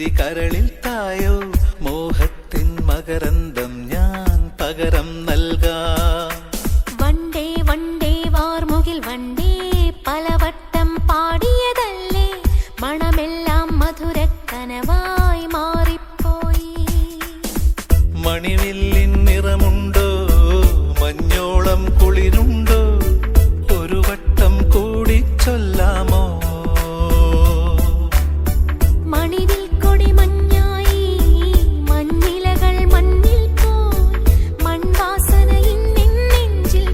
മണമിത്തിരി കരളിൽ തായോ മോഹത്തിൻ മകരന്തം ഞാൻ പകരം നൽകാം. വണ്ടേ വണ്ടേ വാർമുകിൽ വണ്ടേ പലവട്ടം പാടിയതല്ലേ മണമെല്ലാം മധുരക്കനവായി മാറിപ്പോയി. മണിവില്ലിൻ നിറമുണ്ടോ മഞ്ഞോളം കുളിരുണ്ടോ ഒരു വട്ടം കൂടി ചൊല്ലാമോ. മണിവിൽ കൊടി മഞ്ഞായി മഞ്ഞിലകൾ മണ്ണിൽ പോയി മൺവാസന ഇന്നെൻ നെഞ്ചിൽ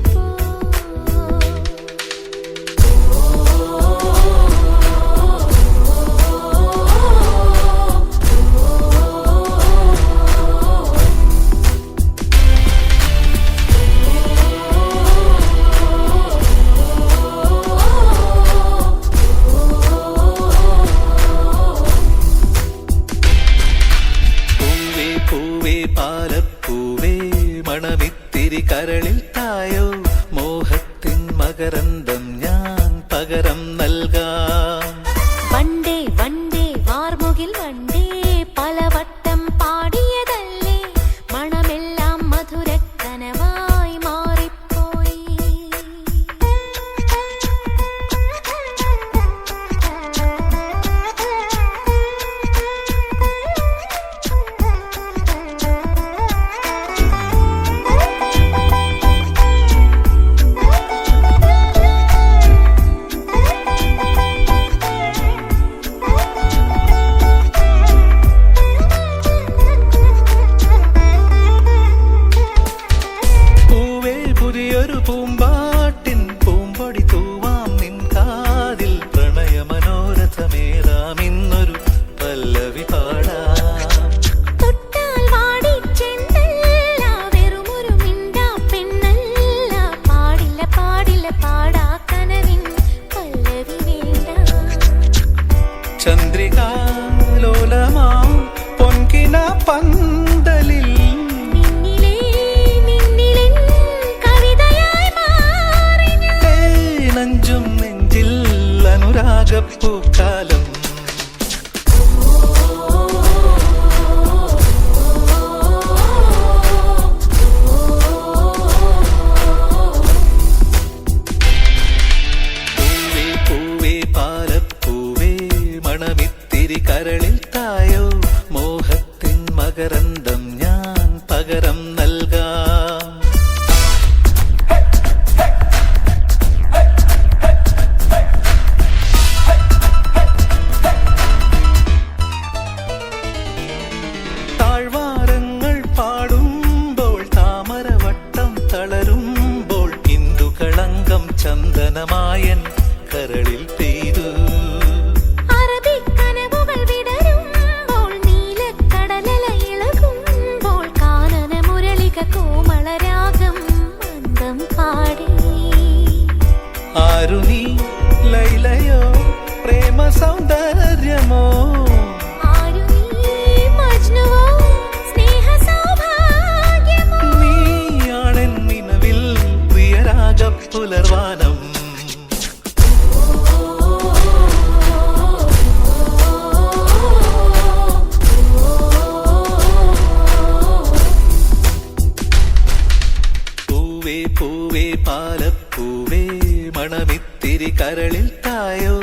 പാലപ്പൂവേ മണമിത്തിരി കരളിൽ തായോ മോഹത്തിൻ മകരന്തം ഞാൻ പകരം നൽകാം. വണ്ടേ വണ്ടേ വാർമുകിൽ വണ്ടേ പലവട്ടം പാടിയതല്ലേ മണമെല്ലാം മധുരക്കനവായി മാറിപ്പോയി. പുതിയൊരു പൂമ്പാട്ടിൻ പൂമ്പൊടി തൂവാം നിൻ കാതിൽ പ്രണയമനോരഥമേറാം ഇന്നൊരു പല്ലവി പാടാം. തൊട്ടാൽ വാടി ചെണ്ടല്ല വെറുമൊരു മിണ്ടാ പെണ്ണല്ല പാടില്ല പാടില്ല പാടാ കനവിൻ പല്ലവി വേണ്ട. ചന്ദ്രികാലോലമാ പൊൻകിന പന്തലിൽ നെഞ്ചും നെഞ്ചിൽ അനുരാഗപ്പൂക്കാലം. പൂവേ പൂവേ പാലപ്പൂവേ മണമിത്തിരി കരളിൽ തായോ മോഹത്തിൻ മകരന്തം ഞാൻ പകരം നൽകാം. താഴ്വാരങ്ങൾ പാടുമ്പോൾ താമരവട്ടം തളരുമ്പോൾ ഇന്ദുകളങ്കം ചന്ദനമായൻ കരളിൽ പെയ്തു. അറബിക്കനവുകൾ വിടരുമ്പോൾ നീലക്കടലല ഇളകുമ്പോൾ കാനന മുരളിക കോമളരാഗം മന്ദം പാടി. ആരു നീ ലൈലയോ പ്രേമ സൗന്ദര്യമോ ആരു നീ മജ്നുവോ സ്നേഹ സൗഭാഗ്യമോ. നീയാണെൻ നിലവിൽ പ്രിയരാഗ പുലർവാനം. പൂവേ പൂവേ പാലപ്പൂവേ മണമിത്തിരി കരളിൽ തായോ